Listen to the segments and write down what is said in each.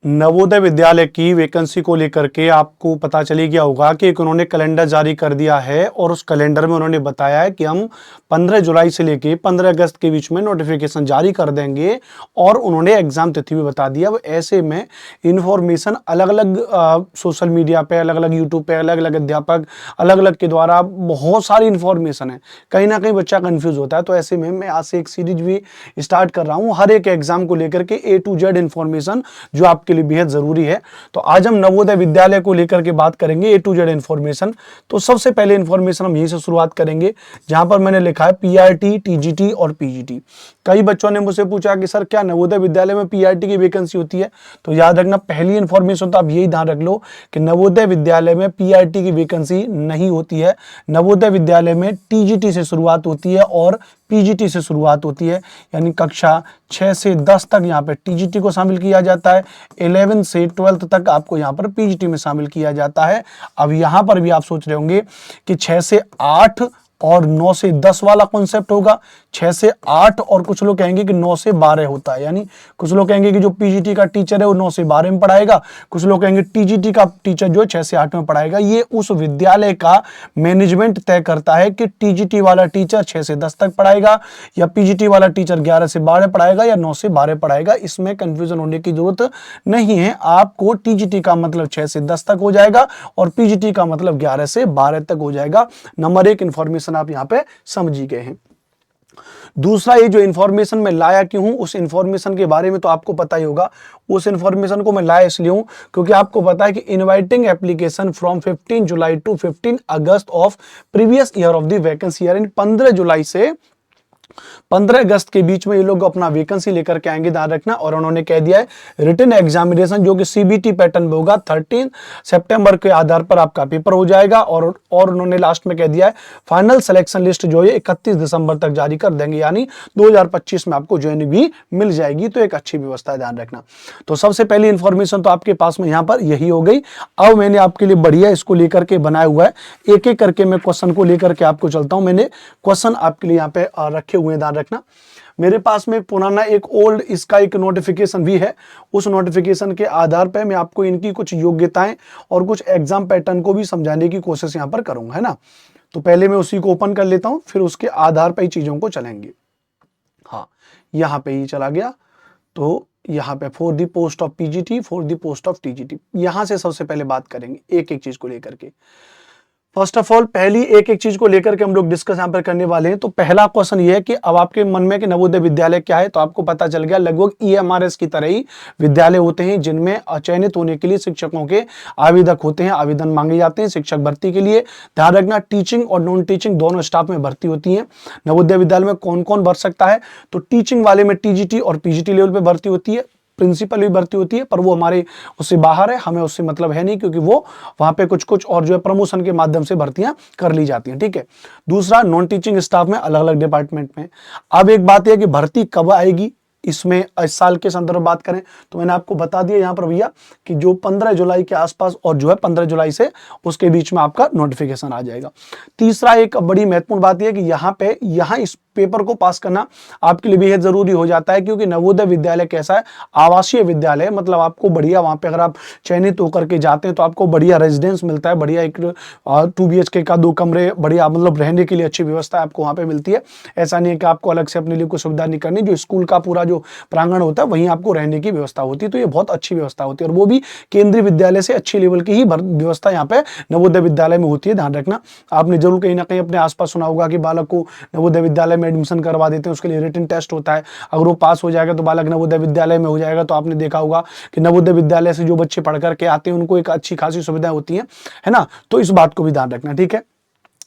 नवोदय विद्यालय की वैकेंसी को लेकर के आपको पता चली गया होगा कि उन्होंने कैलेंडर जारी कर दिया है और उस कैलेंडर में उन्होंने बताया है कि हम 15 जुलाई से लेके 15 अगस्त के बीच में नोटिफिकेशन जारी कर देंगे और उन्होंने एग्जाम तिथि भी बता दिया। अब ऐसे में इंफॉर्मेशन अलग अलग सोशल मीडिया पे, अलग अलग यूट्यूब पे, अलग अलग अध्यापक अलग अलग के द्वारा बहुत सारी इंफॉर्मेशन है, कहीं ना कहीं बच्चा कंफ्यूज होता है। तो ऐसे में मैं आज से एक सीरीज भी स्टार्ट कर रहा हूँ हर एक एग्जाम को लेकर के A to Z इंफॉर्मेशन जो आपके लिए बेहद जरूरी है। तो आज हम नवोदय विद्यालय को लेकर के बात करेंगे A to Z इंफॉर्मेशन। तो सबसे पहले इंफॉर्मेशन हम यहीं से शुरुआत करेंगे जहां पर मैंने लिखा है PRT, TGT और PGT। कई बच्चों ने मुझसे पूछा कि सर क्या नवोदय विद्यालय में PRT की वैकेंसी होती है? तो याद रखना, पहली इंफॉर्मेशन तो आप यही ध्यान रख लो कि नवोदय विद्यालय में PRT की वैकेंसी नहीं होती है। नवोदय विद्यालय में TGT से शुरुआत होती है और PGT से शुरुआत होती है, यानी कक्षा 6 से 10 तक यहाँ पे TGT को शामिल किया जाता है, 11 से 12 तक आपको यहाँ पर PGT में शामिल किया जाता है। अब यहाँ पर भी आप सोच रहे होंगे कि 6 से 8 और 9 से 10 वाला कॉन्सेप्ट होगा, 6 से 8 और कुछ लोग कहेंगे कि 9 से 12 होता है, यानी कुछ लोग कहेंगे कि जो PGT का टीचर है वो 9 से 12 में पढ़ाएगा, कुछ लोग कहेंगे TGT का टीचर जो है 6 से 8 में पढ़ाएगा। ये उस विद्यालय का मैनेजमेंट तय करता है कि TGT वाला टीचर 6 से 10 तक पढ़ाएगा या PGT वाला टीचर 11 से 12 पढ़ाएगा या 9 से 12 पढ़ाएगा। इसमें कंफ्यूजन होने की जरूरत नहीं है। आपको TGT का मतलब 6 से 10 तक हो जाएगा और PGT का मतलब 11 से 12 तक हो जाएगा। नंबर एक इंफॉर्मेशन आप यहां पे समझ ही गए हैं। दूसरा, ये जो इंफॉर्मेशन मैं लाया क्यों हूं, उस इंफॉर्मेशन के बारे में तो आपको पता ही होगा। उस इंफॉर्मेशन को मैं लाया इसलिए हूं क्योंकि आपको पता है कि inviting application from 15 July to 15 August of previous year of the vacancy year, 15 जुलाई से 15 अगस्त के बीच में ये लोग अपना वैकेंसी लेकर के आएंगे, ध्यान रखना। और उन्होंने कह दिया है रिटन एग्जामिनेशन जो कि CBT पैटर्न में होगा 13 सितंबर के आधार पर आपका पेपर हो जाएगा और उन्होंने लास्ट में कह दिया है फाइनल सिलेक्शन लिस्ट जो है 31 दिसंबर तक जारी कर देंगे, यानी 2025 में आपको ज्वाइनिंग भी मिल जाएगी। तो एक अच्छी व्यवस्था है, ध्यान रखना। तो सबसे पहली इंफॉर्मेशन तो आपके पास में यहाँ पर यही हो गई। अब मैंने आपके लिए बढ़िया इसको लेकर के बनाया हुआ है, एक एक करके मैं क्वेश्चन को लेकर के आपको चलता हूं। मैंने क्वेश्चन आपके लिए यहाँ पे रखे हुए, ध्यान रखना। मेरे पास में पुराना एक ओल्ड इसका एक नोटिफिकेशन भी है, उस नोटिफिकेशन के आधार पर मैं आपको इनकी कुछ योग्यताएं और कुछ एग्जाम पैटर्न को भी समझाने की कोशिश यहां पर करूंगा, है ना। तो पहले मैं उसी को ओपन कर लेता हूं, फिर उसके आधार पर ही चीजों को चलेंगे। हाँ, यहां पे ही चला गया। तो यहाँ पे for the post of PGT, for the post of TGT, यहां से सबसे पहले बात करेंगे एक एक चीज को लेकर के। फर्स्ट ऑफ ऑल पहली एक एक चीज को लेकर के हम लोग डिस्कस यहाँ पर करने वाले हैं। तो पहला क्वेश्चन ये है कि अब आपके मन में कि नवोदय विद्यालय क्या है, तो आपको पता चल गया लगभग EMRS की तरह ही विद्यालय होते हैं जिनमें चयनित होने के लिए शिक्षकों के आवेदक होते हैं, आवेदन मांगे जाते हैं शिक्षक भर्ती के लिए। ध्यान रखना, टीचिंग और नॉन टीचिंग दोनों स्टाफ में भर्ती होती है। नवोदय विद्यालय में कौन कौन भर सकता है, तो टीचिंग वाले में TGT और PGT लेवल पे भर्ती होती है, प्रिंसिपल भी भर्ती होती है, पर वो हमारे उससे बाहर है, हमें उससे मतलब है नहीं, क्योंकि वो वहां पे कुछ कुछ और जो है प्रमोशन के माध्यम से भर्तियां कर ली जाती हैं, ठीक है। दूसरा, नॉन टीचिंग स्टाफ में अलग अलग डिपार्टमेंट में। अब एक बात यह कि भर्ती कब आएगी, इसमें इस साल के संदर्भ में बात करें तो मैंने आपको बता दिया यहाँ पर भैया कि जो 15 जुलाई के आसपास और जो है 15 जुलाई से उसके बीच में आपका नोटिफिकेशन आ जाएगा। तीसरा, एक बड़ी महत्वपूर्ण बात यह कि यहाँ इस पेपर को पास करना आपके लिए बेहद जरूरी हो जाता है, क्योंकि नवोदय विद्यालय कैसा है, आवासीय विद्यालय, मतलब आपको बढ़िया वहां पे अगर आप चयनित होकर के जाते हैं तो आपको बढ़िया रेजिडेंस मिलता है, बढ़िया एक 2 BHK का 2 कमरे, बढ़िया मतलब रहने के लिए अच्छी व्यवस्था आपको वहां पे मिलती है। ऐसा नहीं है कि आपको अलग से अपने लिए कोई सुविधा नहीं करनी, जो स्कूल का पूरा जो प्रांगण होता है वहीं आपको रहने की व्यवस्था होती है। तो ये बहुत अच्छी व्यवस्था होती है और वो भी केंद्रीय विद्यालय से अच्छी लेवल की ही व्यवस्था यहाँ पे नवोदय विद्यालय में होती है। ध्यान रखना, आपने जरूर कहीं ना कहीं अपने आसपास सुना होगा कि बालक को नवोदय विद्यालय में एडमिशन करवा देते हैं, उसके लिए रिटन टेस्ट होता है, अगर वो पास हो जाएगा तो बालक नवोदय विद्यालय में हो जाएगा। तो आपने देखा होगा कि नवोदय विद्यालय से जो बच्चे पढ़ करके आते हैं उनको एक अच्छी खासी सुविधा होती है ना। तो इस बात को भी ध्यान रखना, ठीक है।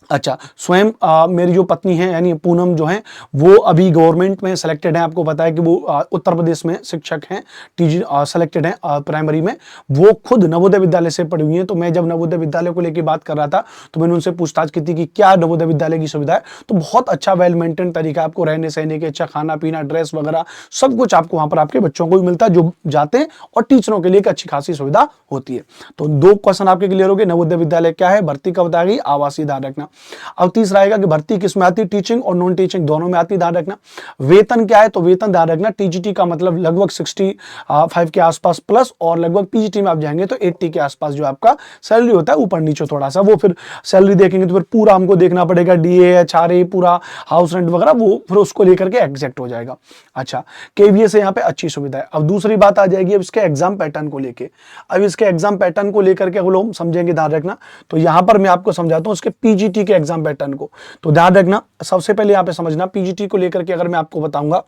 अच्छा, स्वयं मेरी जो पत्नी है यानी पूनम जो है वो अभी गवर्नमेंट में सिलेक्टेड है। आपको पता है कि वो उत्तर प्रदेश में शिक्षक हैं, TG सिलेक्टेड हैं प्राइमरी में। वो खुद नवोदय विद्यालय से पढ़ी हुई हैं। तो मैं जब नवोदय विद्यालय को लेकर बात कर रहा था तो मैंने उनसे पूछताछ की थी कि क्या नवोदय विद्यालय की सुविधा है। तो बहुत अच्छा वेल मेंटेन तरीका, आपको रहने सहने के, अच्छा खाना पीना, ड्रेस वगैरह सब कुछ आपको वहां पर आपके बच्चों को भी मिलता है जो जाते हैं, और टीचरों के लिए एक अच्छी खासी सुविधा होती है। तो 2 क्वेश्चन आपके क्लियर हो गए, नवोदय विद्यालय क्या है, भर्ती कब बताएगी, आवासीय, ध्यान रखना। अब तीसरा आएगा कि भर्ती किस में आती है, टीचिंग और नॉन टीचिंग दोनों में आती है, ध्यान रखना। वेतन क्या है, तो वेतन ध्यान रखना टीजीटी का मतलब लगभग 65 के आसपास प्लस, और लगभग पीजीटी में आप जाएंगे तो 80 के आसपास जो आपका सैलरी होता है, ऊपर नीचे थोड़ा सा, वो फिर सैलरी देखेंगे तो फिर पूरा हमको देखना पड़ेगा, डीए एचआरए पूरा हाउस रेंट वगैरह, वो फिर उसको लेकर के एग्जैक्ट हो जाएगा। अच्छा, केवीएस यहाँ पे अच्छी सुविधा है। अब दूसरी बात आ जाएगी अब इसके एग्जाम पैटर्न को लेके। अब इसके एग्जाम पैटर्न को लेकर के हम लोग समझेंगे, ध्यान रखना। तो यहां पर मैं आपको समझाता हूं इसके पीजीटी के एग्जाम पैटर्न को। तो ध्यान रखना, सबसे पहले यहां पे समझना पीजीटी को लेकर के अगर मैं आपको बताऊंगा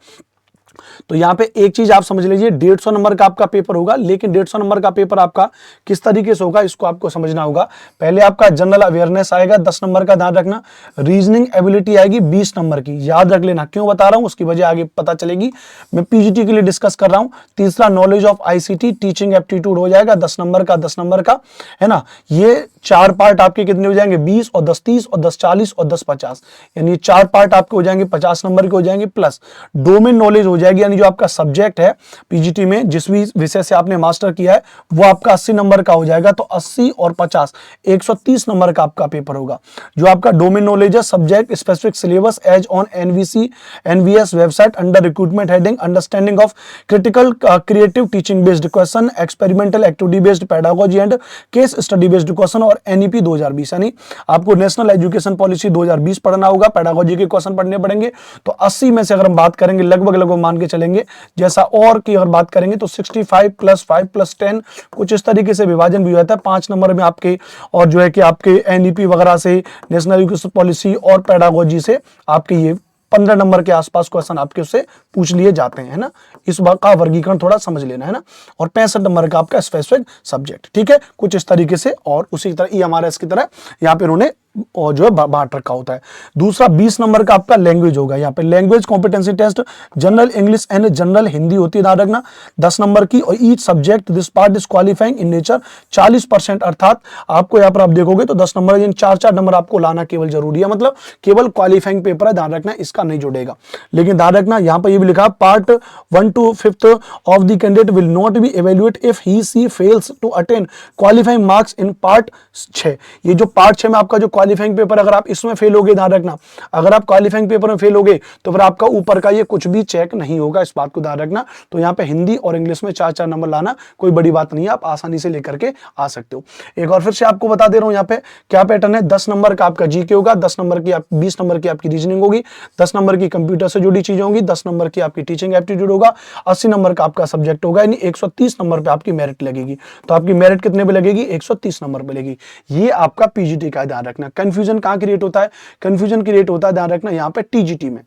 तो यहां पे एक चीज आप समझ लीजिए, 150 नंबर का आपका पेपर होगा, लेकिन 150 नंबर का पेपर आपका किस तरीके से होगा इसको आपको समझना होगा। पहले आपका जनरल अवेयरनेस आएगा 10 नंबर का, ध्यान रखना। रीजनिंग एबिलिटी आएगी 20 नंबर की, याद रख लेना। क्यों बता रहा हूं उसकी वजह आगे पता चलेगी, मैं पीजीटी के लिए डिस्कस कर रहा हूं। तीसरा knowledge of ICT teaching aptitude हो जाएगा 10 नंबर का, 10 नंबर का है ना। ये 4 पार्ट आपके कितने हो जाएंगे, 20 और 10 30 और 10 40 और 10 50, यानी 4 पार्ट आपके हो जाएंगे 50 नंबर के हो जाएंगे, प्लस डोमेन नॉलेज हो जाएगी, यानी जो आपका सब्जेक्ट है पीजीटी में जिस भी विषय से आपने मास्टर किया है वो आपका 80 नंबर का हो जाएगा। तो 80 और 50 130 नंबर का आपका पेपर होगा। जो आपका डोमेन नॉलेज है, subject specific syllabus as on NVC NVS website under recruitment heading understanding of critical creative teaching based question, experimental activity based pedagogy and case study based question, और NEP 2020, यानी आपको national education policy 2020 पढ़ना होगा, pedagogy के question पढ़ने पड़ेंगे। तो 80 में से अगर हम बात करेंगे लगभग मान के चलेंगे, जैसा और की अगर बात करेंगे तो 65 + 5 + 10 कुछ इस तरीके से विभाजन भी हो जाता है 5 नंबर में आपके, और जो है कि आपके एनईपी वगैरह से, नेशनल एजुकेशन पॉलिसी और पेडागोजी से आपके ये 15 नंबर के आसपास क्वेश्चन आपके उससे पूछ लिए जाते हैं, है ना। इस बात का वर्गीकरण थोड़ा समझ लेना, है ना। और 65 नंबर का आपका स्पेसिफिक सब्जेक्ट, ठीक है, कुछ इस तरीके से। और उसी तरह ईएमआरएस की तरह यहाँ पे उन्होंने और जो है बांट रखा होता है। दूसरा 20 नंबर का आपका लैंग्वेज होगा, यहाँ पे language competency test general English and general Hindi होती है, ध्यान रखना 10 नंबर की। और each subject this part is qualifying in nature 40%, अर्थात आपको यहाँ पर आप देखोगे तो 10 नंबर, यानी 4 नंबर आपको लाना केवल जरूरी है, मतलब केवल क्वालिफाइंग पेपर है, ध्यान रखना इसका नहीं जुड़ेगा। लेकिन ध्यान रखना यहाँ पर ये भी लिखा, part 1 to 5 of the candidate will not be evaluate if he she fails to attain qualifying marks in part 6। ये जो पार्ट 6 में आपका जो क्वालिफाइंग पेपर, अगर आप इसमें फेल होगे, ध्यान रखना, अगर आप क्वालिफाइंग पेपर में फेल होगे तो फिर आपका ऊपर का ये कुछ भी चेक नहीं होगा, इस बात को ध्यान रखना। तो यहाँ पे हिंदी और इंग्लिश में 4 नंबर लाना कोई बड़ी बात नहीं है, आप आसानी से लेकर के आ सकते हो। एक और फिर से आपको बता दे रहा हूं यहाँ पे क्या पैटर्न है। 10 नंबर का आपका जीके होगा, 10 नंबर की 20 नंबर की आपकी रीजनिंग होगी, 10 नंबर की कंप्यूटर से जुड़ी चीजें होंगी, 10 नंबर की आपकी टीचिंग एप्टीट्यूड होगा, 80 नंबर का आपका सब्जेक्ट होगा, यानी 130 नंबर पे आपकी मेरिट लगेगी। तो आपकी मेरिट कितने पे लगेगी, 130 नंबर पे लगेगी। ये आपका पीजीटी का, ध्यान रखना। कंफ्यूजन कहां क्रिएट होता है, कंफ्यूजन क्रिएट होता है, ध्यान रखना यहाँ पे टीजीटी में।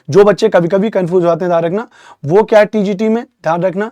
जो बच्चे कभी कभी कंफ्यूज होते हैं, ध्यान रखना वो क्या है टीजीटी में, ध्यान रखना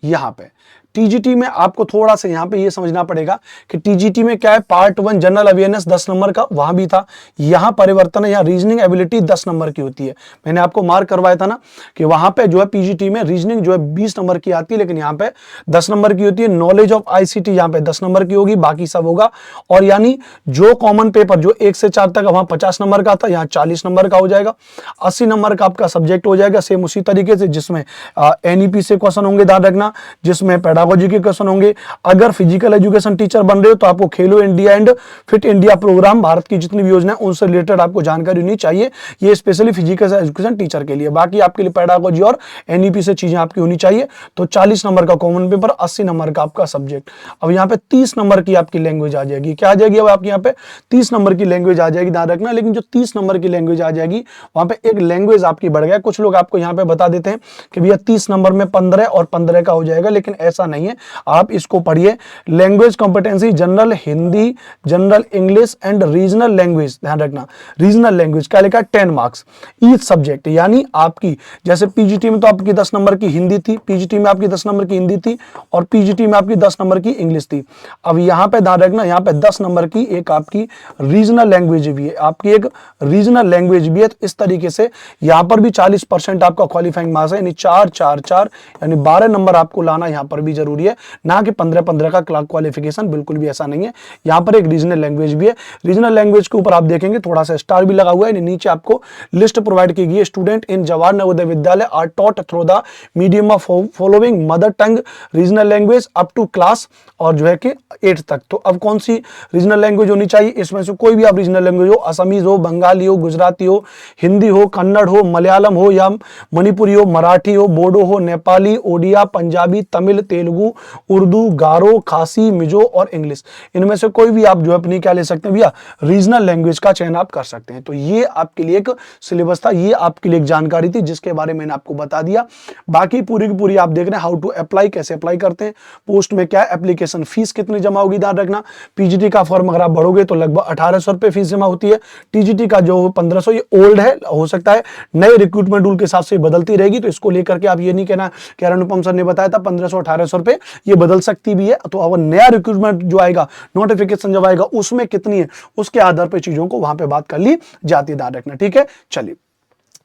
यहां पे टीजीटी में आपको थोड़ा सा यहाँ पे ये समझना पड़ेगा कि टीजीटी में क्या है, पार्ट 1 जनरल अवेयरनेस 10 नंबर का वहां भी था, यहाँ परिवर्तन है, यहाँ रीजनिंग एबिलिटी 10 नंबर की होती है। मैंने आपको मार्क करवाया था ना कि वहां पे जो है पीजीटी में रीजनिंग जो है 20 नंबर की आती है, लेकिन यहाँ पे 10 नंबर की होती है। नॉलेज ऑफ आईसीटी यहाँ पे 10 नंबर की होगी, बाकी सब होगा। और यानी जो कॉमन पेपर जो 1 से 4 तक वहां 50 नंबर का था, यहाँ 40 नंबर का हो जाएगा। 80 नंबर का आपका सब्जेक्ट हो जाएगा, सेम उसी तरीके से, जिसमें एनईपी से क्वेश्चन होंगे, ध्यान रखना, जिसमें पेडागोजी के क्वेश्चन होंगे। अगर फिजिकल एजुकेशन टीचर बन रहे हो तो आपको Khelo India and fit India program, Bharat की जितनी भी योजना है उनसे रिलेटेड आपको जानकारी होनी चाहिए, ये स्पेशली फिजिकल एजुकेशन टीचर के लिए। बाकी आपके लिए पेडागोजी और एनईपी से चीजें आपकी होनी चाहिए। तो 40 नंबर का कॉमन पेपर, 80 नंबर का आपका सब्जेक्ट। अब यहाँ पे 30 नंबर की आपकी लैंग्वेज आ जाएगी। क्या आ जाएगी अब आपके यहाँ पे 30 नंबर की लैंग्वेज आ जाएगी, ध्यान रखना। लेकिन जो 30 नंबर की लैंग्वेज आ जाएगी वहां पे एक लैंग्वेज आपकी बढ़ गया। कुछ लोग आपको यहाँ पे बता देते हैं कि भैया 30 नंबर में 15 और 15 का हो जाएगा, लेकिन ऐसा नहीं है। आप इसको पढ़िए, language competency general Hindi, general English and regional language, ध्यान रखना रीजनल लैंग्वेज क्या लिखा, 10 मार्क्स ईच सब्जेक्ट। यानी आपकी जैसे पीजीटी में तो आपकी 10 नंबर की हिंदी थी, पीजीटी में आपकी 10 नंबर की हिंदी थी, और पीजीटी में आपकी 10 नंबर की इंग्लिश थी। अब यहाँ पे ध्यान रखना, यहाँ पे 10 नंबर की एक आपकी रीजनल लैंग्वेज भी है, आपकी एक रीजनल लैंग्वेज भी है। तो इस तरीके से यहाँ पर भी 40% आपका क्वालिफाइंग मार्क्स है, यानी 4 4 4 यानी 12 नंबर आपको लाना यहाँ पर भी जरूरी है, ना कि 15-15 का क्वालिफिकेशन, बिल्कुल भी ऐसा नहीं है। यहाँ पर एक रीजनल लैंग्वेज भी है। रीजनल लैंग्वेज के ऊपर आप देखेंगे थोड़ा सा स्टार भी लगा हुआ है, नीचे आपको लिस्ट प्रोवाइड की गई है। Student in Jawahar Navodaya Vidyalaya are taught through the medium of following mother tongue regional language up to class, और जो है कि 8 तक। तो अब कौन सी रीजनल लैंग्वेज होनी चाहिए, इसमें से कोई भी आप रीजनल लैंग्वेज हो, असमीज हो, बंगाली हो, गुजराती हो, हिंदी हो, कन्नड़ हो, मलयालम हो या मणिपुरी हो, मराठी हो, बोडो हो, नेपाली, ओडिया, पंजाबी, तमिल, तेलुगु, उर्दू, गारो, खासी, मिजो और इंग्लिश, इनमें से कोई भी आप जो अपनी क्या ले सकते हैं भैया, रीजनल लैंग्वेज का चयन आप कर सकते हैं। तो ये आपके लिए एक सिलेबस था, ये आपके लिए एक जानकारी थी जिसके बारे में मैंने आपको बता दिया। बाकी पूरी की पूरी आप देख रहे हैं हाउ टू अप्लाई, कैसे अप्लाई करते हैं, पोस्ट में क्या एप्लीकेशन फीस कितनी जमा होगी, ध्यान रखना। पीजीटी का फॉर्म अगर आप भरोगे तो लगभग 1800 रुपए फीस जमा होती है। टीजीटी का जो 1500, ये ओल्ड है, हो सकता है नए रिक्रूटमेंट रूल के हिसाब से बदलती रहेगी, तो इसको लेकर के आप ये नहीं कहना कि अनुपम सर ने बताया था 1500-1800 रुपए, ये बदल सकती भी है। तो अब नया रिक्रूटमेंट जो आएगा, नोटिफिकेशन जब आएगा, उसमें कितनी है उसके आधार पर चीजों को वहां पे बात कर ली जाती है, ध्यान रखना, ठीक है। चलिए,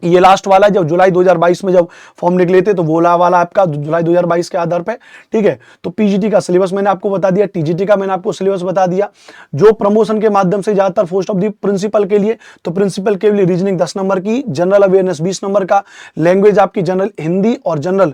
ये लास्ट वाला जब जुलाई 2022 में जब फॉर्म निकले थे, तो वो वाला आपका जुलाई 2022 के आधार पे, ठीक है। तो पीजीटी का सिलेबस मैंने आपको बता दिया, टीजीटी का मैंने आपको सिलेबस बता दिया। जो प्रमोशन के माध्यम से ज्यादातर पोस्ट ऑफ दी प्रिंसिपल के लिए, तो प्रिंसिपल के लिए रीजनिंग 10 नंबर की, जनरल अवेयरनेस 20 नंबर का, लैंग्वेज आपकी जनरल हिंदी और जनरल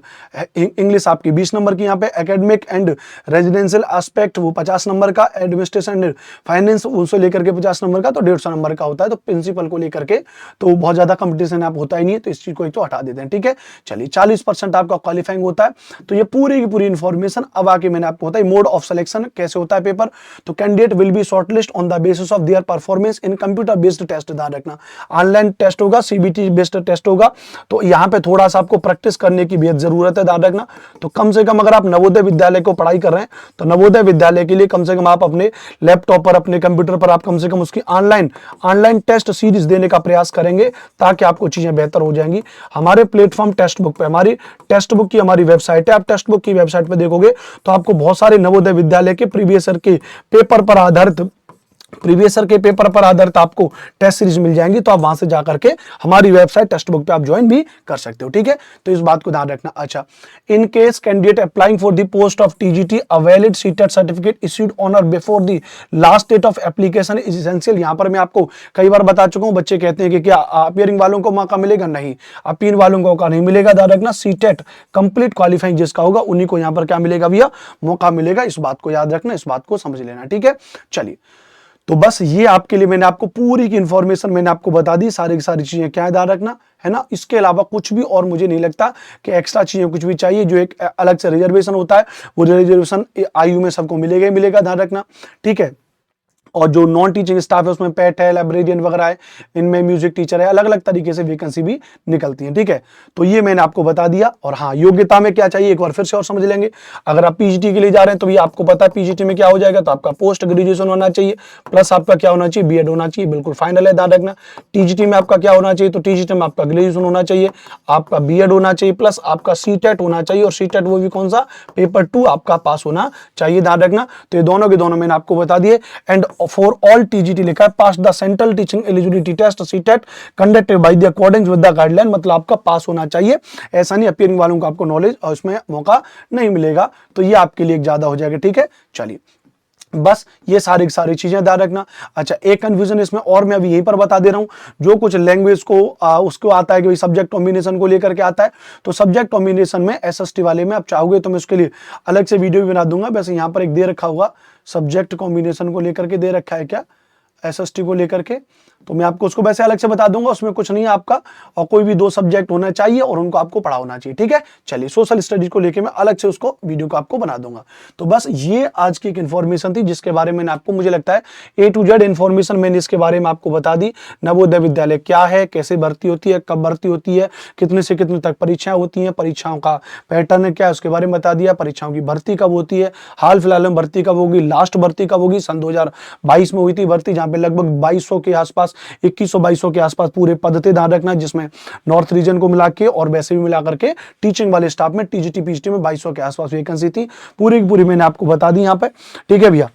इंग्लिश आपकी 20 नंबर की, यहाँ पे एकेडमिक एंड रेजिडेंशियल एस्पेक्ट वो 50 नंबर का, एडमिनिस्ट्रेशन एंड फाइनेंस उनसे लेकर के 50 नंबर का, तो 150 नंबर का होता है। तो प्रिंसिपल को लेकर के तो बहुत ज्यादा कंपटीशन आप होता ही नहीं है, तो इस चीज को एक तो हटा देते हैं, ठीक है। चलिए, 40% आपका क्वालिफाइंग होता है। तो ये पूरी की पूरी इंफॉर्मेशन अब आके मैंने आपको बताई। मोड ऑफ सिलेक्शन कैसे होता है पेपर, तो candidate will be shortlist on the basis of their performance in computer based test, ध्यान रखना। ऑनलाइन टेस्ट होगा, सीबीटी बेस्ड टेस्ट होगा, तो यहाँ पे थोड़ा सा आपको प्रैक्टिस करने की बेहद जरूरत है, ध्यान रखना। तो कम से कम अगर आप नवोदय विद्यालय को पढ़ाई कर रहे हैं, तो नवोदय विद्यालय के लिए कम से कम आप अपने लैपटॉप पर, अपने कंप्यूटर पर आप कम से कम उसकी ऑनलाइन टेस्ट सीरीज देने का प्रयास करेंगे, ताकि आपको चीजें बेहतर हो जाएंगी। हमारे प्लेटफॉर्म टेक्स्ट बुक पे, हमारी टेक्स्ट बुक की हमारी वेबसाइट है, आप टेक्स्ट बुक की वेबसाइट पे देखोगे तो आपको बहुत सारे नवोदय विद्यालय के प्रीवियस ईयर के पेपर पर आधारित आपको टेस्ट सीरीज मिल जाएंगी। तो आप वहां से जाकर के हमारी वेबसाइट टेक्स्ट बुक पे आप ज्वाइन भी कर सकते हो, ठीक है। तो इस बात को ध्यान रखना। अच्छा, in case candidate applying for the post of TGT a valid CTET certificate issued on or before the last date of application is essential. यहां पर मैं आपको कई बार बता चुका हूं, बच्चे कहते हैं कि क्या अपीयरिंग वालों को मौका मिलेगा, नहीं, अपील वालों को मौका नहीं मिलेगा, ध्यान रखना। सीटेट कंप्लीट क्वालिफाइंग जिसका होगा उन्हीं को यहां पर क्या मिलेगा भैया, मौका मिलेगा। इस बात को याद रखना, इस बात को समझ लेना, ठीक है। चलिए, तो बस ये आपके लिए मैंने आपको पूरी की इंफॉर्मेशन मैंने आपको बता दी, सारी की सारी चीजें क्या ध्यान रखना है ना। इसके अलावा कुछ भी और मुझे नहीं लगता कि एक्स्ट्रा चीजें कुछ भी चाहिए। जो एक अलग से रिजर्वेशन होता है, वो रिजर्वेशन आयु में सबको मिलेगा ही मिलेगा, ध्यान रखना, ठीक है। और जो नॉन टीचिंग स्टाफ है उसमें पेट है, लाइब्रेरियन वगैरह है, इनमें म्यूजिक टीचर है, अलग अलग तरीके से वैकेंसी भी निकलती है, ठीक है। तो ये मैंने आपको बता दिया। और हाँ, योग्यता में क्या चाहिए एक बार फिर से और समझ लेंगे। अगर आप पीजीटी के लिए जा रहे हैं तो ये आपको पता है पीजीटी में क्या हो जाएगा, तो आपका पोस्ट ग्रेजुएशन होना चाहिए, प्लस आपका क्या होना चाहिए, बीएड होना चाहिए, बिल्कुल फाइनल है, ध्यान रखना। टीजीटी में आपका क्या होना चाहिए, तो टीजीटी में आपका ग्रेजुएशन होना चाहिए, आपका बीएड होना चाहिए, प्लस आपका सीटेट होना चाहिए। और सीटेट वो भी कौन सा, पेपर 2 आपका पास होना चाहिए, ध्यान रखना। तो ये दोनों के दोनों मैंने आपको बता दिए। एंड फॉर ऑल टीजीटी लिखा है, pass the central teaching eligibility test CTET conducted by the according with the guideline, मतलब आपका पास होना चाहिए। ऐसा नहीं अपीयरिंग वालों को आपको नॉलेज और उसमें मौका नहीं मिलेगा, तो ये आपके लिए ज्यादा हो जाएगा, ठीक है। चलिए, बस ये सारी चीजें ध्यान रखना। अच्छा, एक कंफ्यूजन इसमें और मैं अभी यहीं पर बता दे रहा हूं, जो कुछ लैंग्वेज को उसको आता है कि सब्जेक्ट कॉम्बिनेशन को लेकर के आता है, तो सब्जेक्ट कॉम्बिनेशन में एसएसटी वाले में आप चाहोगे तो मैं उसके लिए अलग से वीडियो भी बना दूंगा। वैसे यहाँ पर एक दे रखा हुआ सब्जेक्ट कॉम्बिनेशन को लेकर के दे रखा है क्या, एसएसटी को लेकर के, तो मैं आपको उसको वैसे अलग से बता दूंगा, उसमें कुछ नहीं है आपका। और कोई भी 2 सब्जेक्ट होना चाहिए और उनको आपको पढ़ा होना चाहिए, ठीक है। चलिए, सोशल स्टडीज को लेकर मैं अलग से उसको वीडियो को आपको बना दूंगा। तो बस ये आज की एक इन्फॉर्मेशन थी जिसके बारे में आपको, मुझे लगता है A to Z इन्फॉर्मेशन मैंने इसके बारे में आपको बता दी। नवोदय विद्यालय क्या है, कैसे भर्ती होती है, कब भर्ती होती है, कितने से कितने तक परीक्षाएं होती हैं, परीक्षाओं का पैटर्न क्या है उसके बारे में बता दिया, परीक्षाओं की भर्ती कब होती है, हाल फिलहाल में भर्ती कब होगी, लास्ट भर्ती कब होगी, सन 2022 में हुई थी भर्ती, जहां पे लगभग 2200 के आसपास, 2100-2200 के आसपास पूरे पद थे, ध्यान रखना, जिसमें नॉर्थ रीजन को मिला के और वैसे भी मिला करके टीचिंग वाले स्टाफ में टीजीटी पीजीटी में 2200 के आसपास वैकेंसी थी। पूरी की पूरी मैंने आपको बता दी यहाँ पे, ठीक है भैया।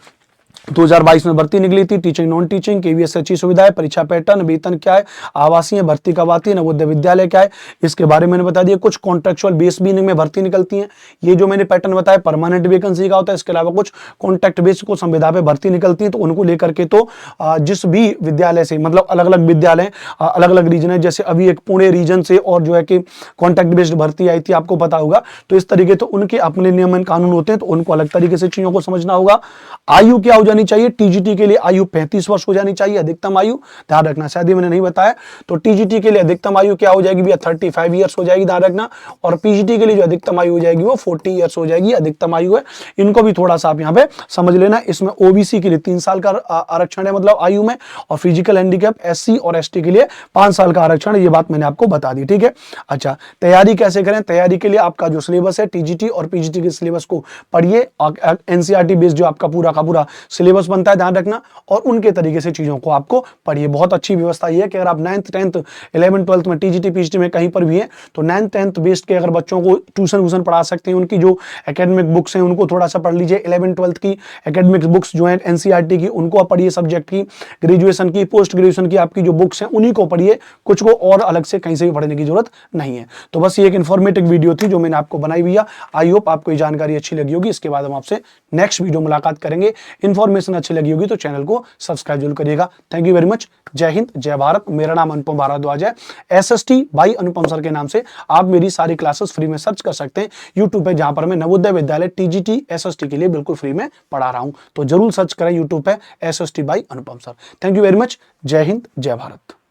2022 में भर्ती निकली थी, टीचिंग नॉन टीचिंग, केवीएस अच्छी सुविधा है, परीक्षा पैटर्न, वेतन क्या है, आवासीय भर्ती कब आती है, नवोदय विद्यालय क्या है, इसके बारे में मैंने बता दिया। कुछ कॉन्ट्रेक्चुअल बेस भी में भर्ती निकलती है, ये जो मैंने पैटर्न बताया परमानेंट वैकेंसी का होता है। इसके अलावा कुछ कॉन्ट्रैक्ट बेस को संविदा पे भर्ती निकलती है, तो उनको लेकर के तो जिस भी विद्यालय से, मतलब अलग अलग विद्यालय अलग अलग रीजन है, जैसे अभी एक पुणे रीजन से और जो है कि कॉन्ट्रैक्ट बेस्ड भर्ती आई थी, आपको पता होगा। तो इस तरीके तो उनके अपने नियमन कानून होते हैं, तो उनको अलग तरीके से चीजों को समझना होगा। आयु क्या हो जानी चाहिए, टीजीटी के लिए आयु 35 वर्ष हो जानी चाहिए, अधिकतम आयु, ध्यान रखना, शायद ये मैंने नहीं बताया। तो टीजीटी के लिए अधिकतम आयु क्या हो जाएगी भैया, 35 ईयर्स हो जाएगी, ध्यान रखना। और पीजीटी के लिए जो अधिकतम आयु हो जाएगी वो 40 ईयर्स हो जाएगी, अधिकतम आयु है। इनको भी थोड़ा सा आप यहाँ पे समझ लेना। इसमें ओबीसी के लिए 3 साल का आरक्षण है, मतलब आयु में, और फिजिकल हैंडीकैप एससी और एसटी के लिए 5 साल का आरक्षण है। ये बात मैंने आपको बता दी, ठीक है। अच्छा, तैयारी कैसे करें, तैयारी के लिए आपका जो सिलेबस है टीजीटी और पीजीटी के सिलेबस को पढ़िए, एनसीईआरटी बेस्ड जो आपका पूरा का पूरा सिलेबस बनता है, ध्यान रखना, और उनके तरीके से चीजों को आपको पढ़िए। बहुत अच्छी व्यवस्था ये है कि अगर आप 9th 10th 11th 12th में टीजीटी पीजीटी में कहीं पर भी है, तो 9th 10th बेस्ड के अगर बच्चों को ट्यूशन पढ़ा सकते हैं, उनकी जो एकेडमिक बुक्स हैं उनको थोड़ा सा पढ़ लीजिए। 11th 12th की एकेडमिक बुक्स जो है एनसीईआरटी की, उनको आप पढ़िए, सब्जेक्ट की, ग्रेजुएशन की, पोस्ट ग्रेजुएशन की आपकी जो बुक्स हैं उन्हीं को पढ़िए, कुछ को और अलग से कहीं से भी पढ़ने की जरूरत नहीं है। तो बस ये एक इन्फॉर्मेटिव वीडियो थी जो मैंने आपको बनाई हुई है। आई होप आपको ये जानकारी अच्छी लगी होगी। इसके बाद हम आपसे नेक्स्ट वीडियो मुलाकात करेंगे। इन्फॉर्मेशन अच्छी लगी होगी तो चैनल को सब्सक्राइब जरूर करिएगा। Thank you very much. जय हिंद, जय भारत। मेरा नाम अनुपम भारद्वाज है। एसएसटी बाई अनुपम सर के नाम से आप मेरी सारी क्लासेस फ्री में सर्च कर सकते हैं यूट्यूब पे, जहां पर मैं नवोदय विद्यालय टीजीटी एसएसटी के लिए बिल्कुल फ्री में पढ़ा रहा हूं। तो जरूर सर्च करें यूट्यूब पे SST by Anupam sir. Thank you very much. जय हिंद, जय भारत।